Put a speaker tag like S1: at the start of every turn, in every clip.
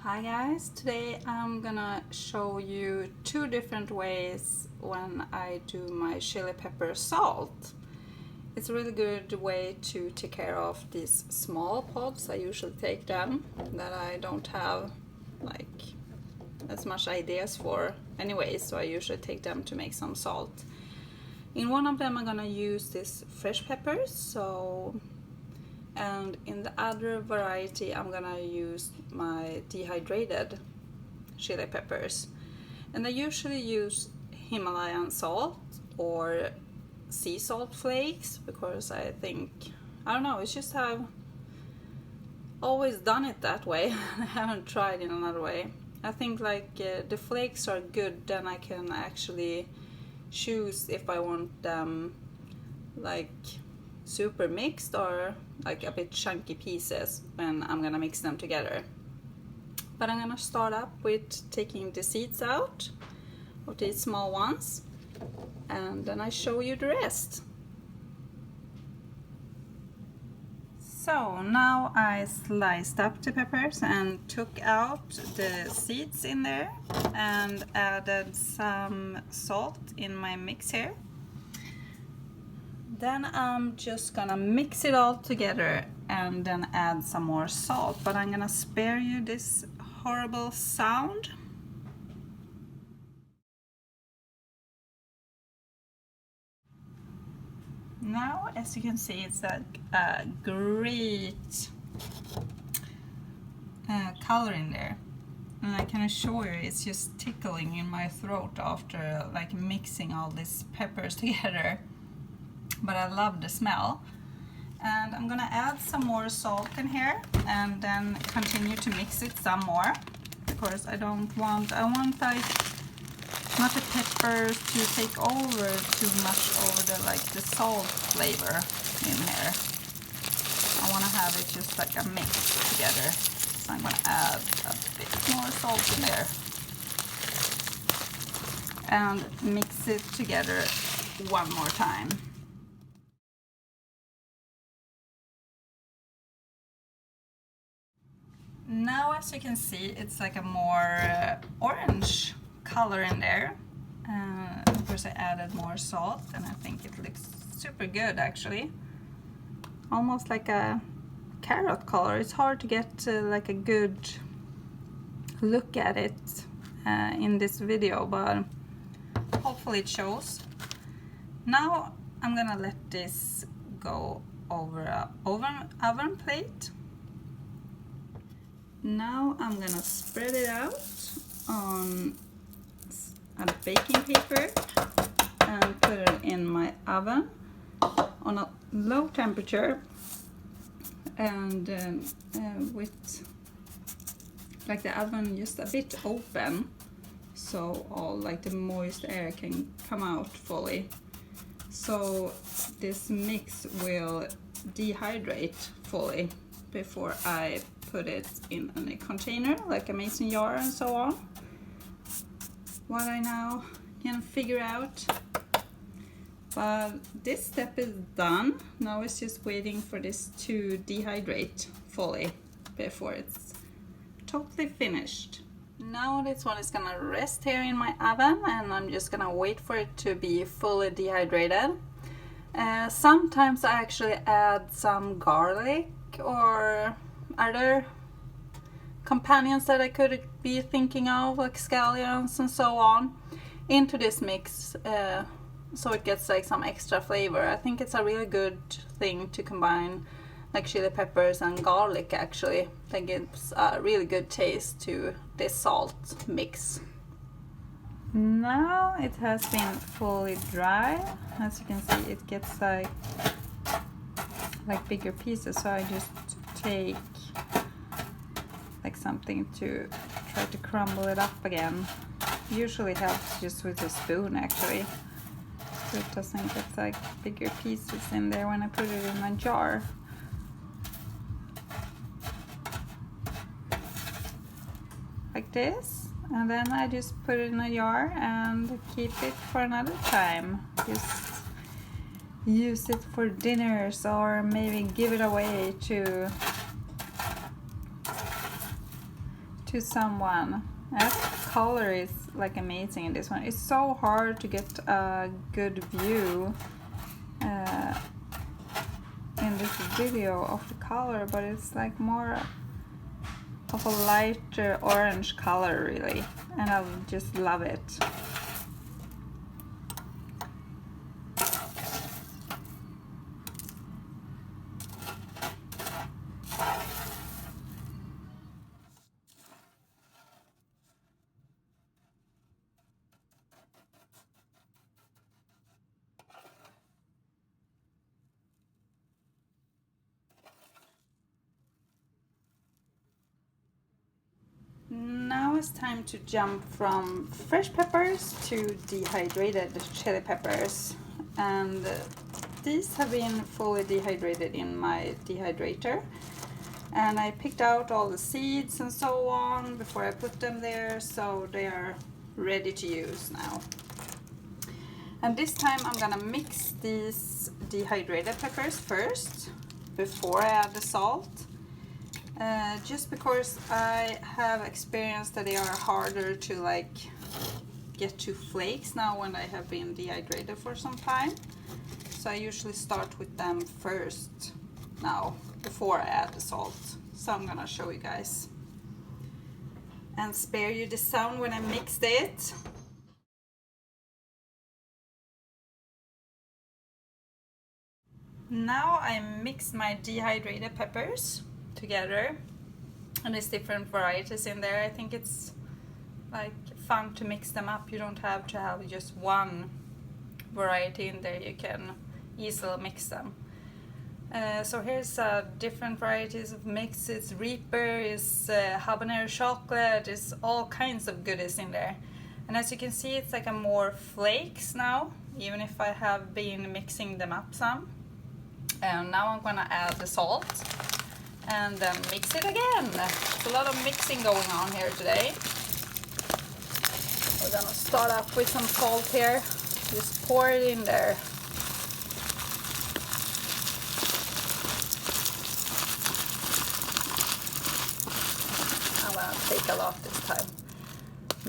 S1: Hi guys, today I'm gonna show you two different ways when I do my chili pepper salt. It's a really good way to take care of these small pods. I usually take them that I don't have like as much ideas for anyway, so I usually take them to make some salt. In one of them I'm gonna use this fresh peppers, and in the other variety I'm gonna use my dehydrated chili peppers. And I usually use Himalayan salt or sea salt flakes because I don't know, it's just I've always done it that way. I haven't tried in another way. I think the flakes are good, then I can actually choose if I want them like super mixed or like a bit chunky pieces when I'm gonna mix them together. But I'm gonna start up with taking the seeds out of these small ones, and then I show you the rest. So now I sliced up the peppers and took out the seeds in there and added some salt in my mix here. Then I'm just gonna mix it all together and then add some more salt, but I'm gonna spare you this horrible sound. Now, as you can see, it's like a great color in there. And I can assure you it's just tickling in my throat after like mixing all these peppers together. But I love the smell. And I'm gonna add some more salt in here and then continue to mix it some more, because I want like not the peppers to take over too much over the salt flavor in here. I want to have it just like a mix together. So I'm gonna add a bit more salt in there and mix it together one more time. Now, as you can see, it's like a more orange color in there. Of course I added more salt and I think it looks super good actually. Almost like a carrot color. It's hard to get like a good look at it in this video, but hopefully it shows. Now I'm gonna let this go over a oven plate. Now I'm gonna spread it out on a baking paper and put it in my oven on a low temperature, and with like the oven just a bit open so all like the moist air can come out fully, so this mix will dehydrate fully before I put it in a container like a mason jar and so on. What I now can figure out. But this step is done. Now it's just waiting for this to dehydrate fully before it's totally finished. Now this one is gonna rest here in my oven and I'm just gonna wait for it to be fully dehydrated. Sometimes I actually add some garlic or other companions that I could be thinking of, like scallions and so on, into this mix, so it gets like some extra flavor. I think it's a really good thing to combine like chili peppers and garlic actually. That gives a really good taste to this salt mix. Now it has been fully dry. As you can see, it gets like bigger pieces, so I just take like something to try to crumble it up again. Usually it helps just with a spoon actually, so it doesn't get like bigger pieces in there when I put it in a jar. Like this, and then I just put it in a jar and keep it for another time. Just use it for dinners or maybe give it away to to someone. That color is like amazing in this one. It's so hard to get a good view in this video of the color, but it's like more of a lighter orange color really, and I just love it. Now it's time to jump from fresh peppers to dehydrated chili peppers, and these have been fully dehydrated in my dehydrator, and I picked out all the seeds and so on before I put them there, so they are ready to use now. And this time I'm gonna mix these dehydrated peppers first before I add the salt. Just because I have experienced that they are harder to like get to flakes now when I have been dehydrated for some time. So I usually start with them first now before I add the salt. So I'm gonna show you guys and spare you the sound when I mixed it. Now I mix my dehydrated peppers together, and there's different varieties in there. I think it's like fun to mix them up. You don't have to have just one variety in there, you can easily mix them. So here's different varieties of mix. It's Reaper, it's habanero chocolate, it's all kinds of goodies in there. And as you can see, it's like a more flakes now, even if I have been mixing them up some. And now I'm gonna add the salt and then mix it again. There's a lot of mixing going on here today. We're gonna start off with some salt here. Just pour it in there. I'm gonna take a lot this time.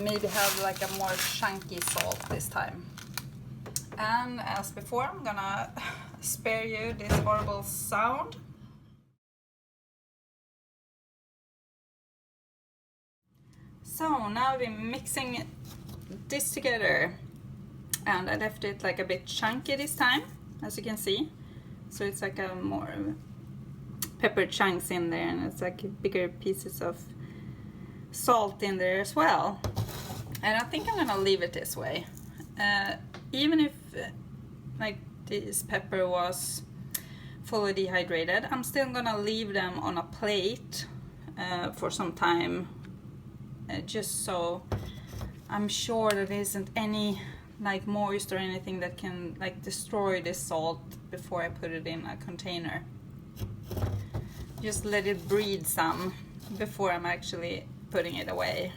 S1: Maybe have like a more chunky salt this time. And as before, I'm gonna spare you this horrible sound. So now I've been mixing this together, and I left it like a bit chunky this time, as you can see. So it's like a more pepper chunks in there, and it's like bigger pieces of salt in there as well. And I think I'm gonna leave it this way. Even if like this pepper was fully dehydrated, I'm still gonna leave them on a plate for some time. Just so I'm sure that there isn't any like moist or anything that can like destroy this salt before I put it in a container. Just let it breathe some before I'm actually putting it away.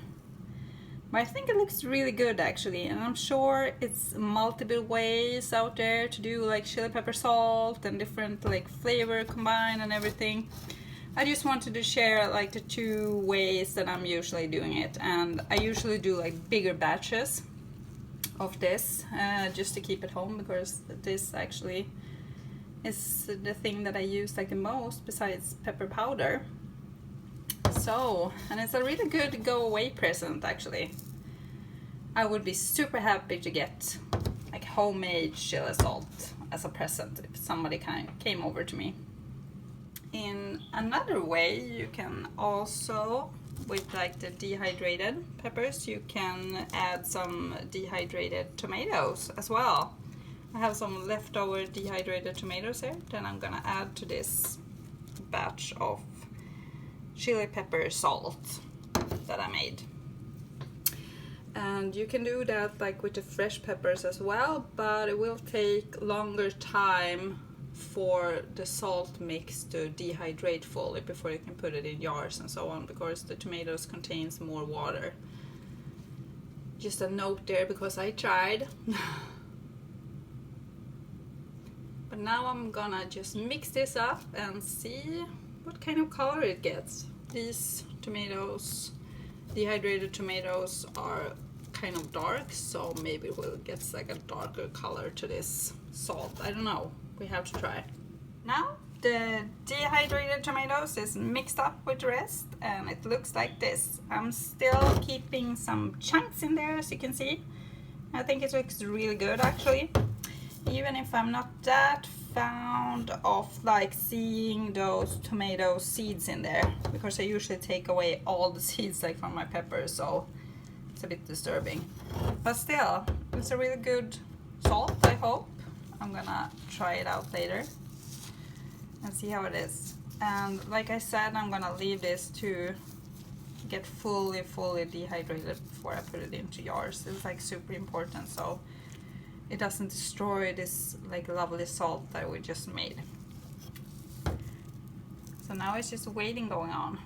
S1: But I think it looks really good actually, and I'm sure it's multiple ways out there to do like chili pepper salt and different like flavor combined and everything. I just wanted to share like the two ways that I'm usually doing it, and I usually do like bigger batches of this just to keep it home, because this actually is the thing that I use like the most besides pepper powder. So, and it's a really good go away present actually. I would be super happy to get like homemade chili salt as a present if somebody came over to me. In another way, you can also, with like the dehydrated peppers, you can add some dehydrated tomatoes as well. I have some leftover dehydrated tomatoes here, then I'm gonna add to this batch of chili pepper salt that I made. And you can do that like with the fresh peppers as well, but it will take longer time for the salt mix to dehydrate fully before you can put it in jars and so on, because the tomatoes contains more water. Just a note there, because I tried. But now I'm gonna just mix this up and see what kind of color it gets. These tomatoes dehydrated tomatoes are kind of dark, so maybe we'll get like a darker color to this salt. I don't know, we have to try. Now the dehydrated tomatoes is mixed up with the rest and it looks like this. I'm still keeping some chunks in there, as you can see. I think it looks really good actually, even if I'm not that fond of like seeing those tomato seeds in there, because I usually take away all the seeds like from my peppers, so it's a bit disturbing. But still, it's a really good salt, I hope. I'm gonna try it out later and see how it is. And like I said, I'm gonna leave this to get fully dehydrated before I put it into jars. It's like super important so it doesn't destroy this like lovely salt that we just made. So now it's just waiting going on.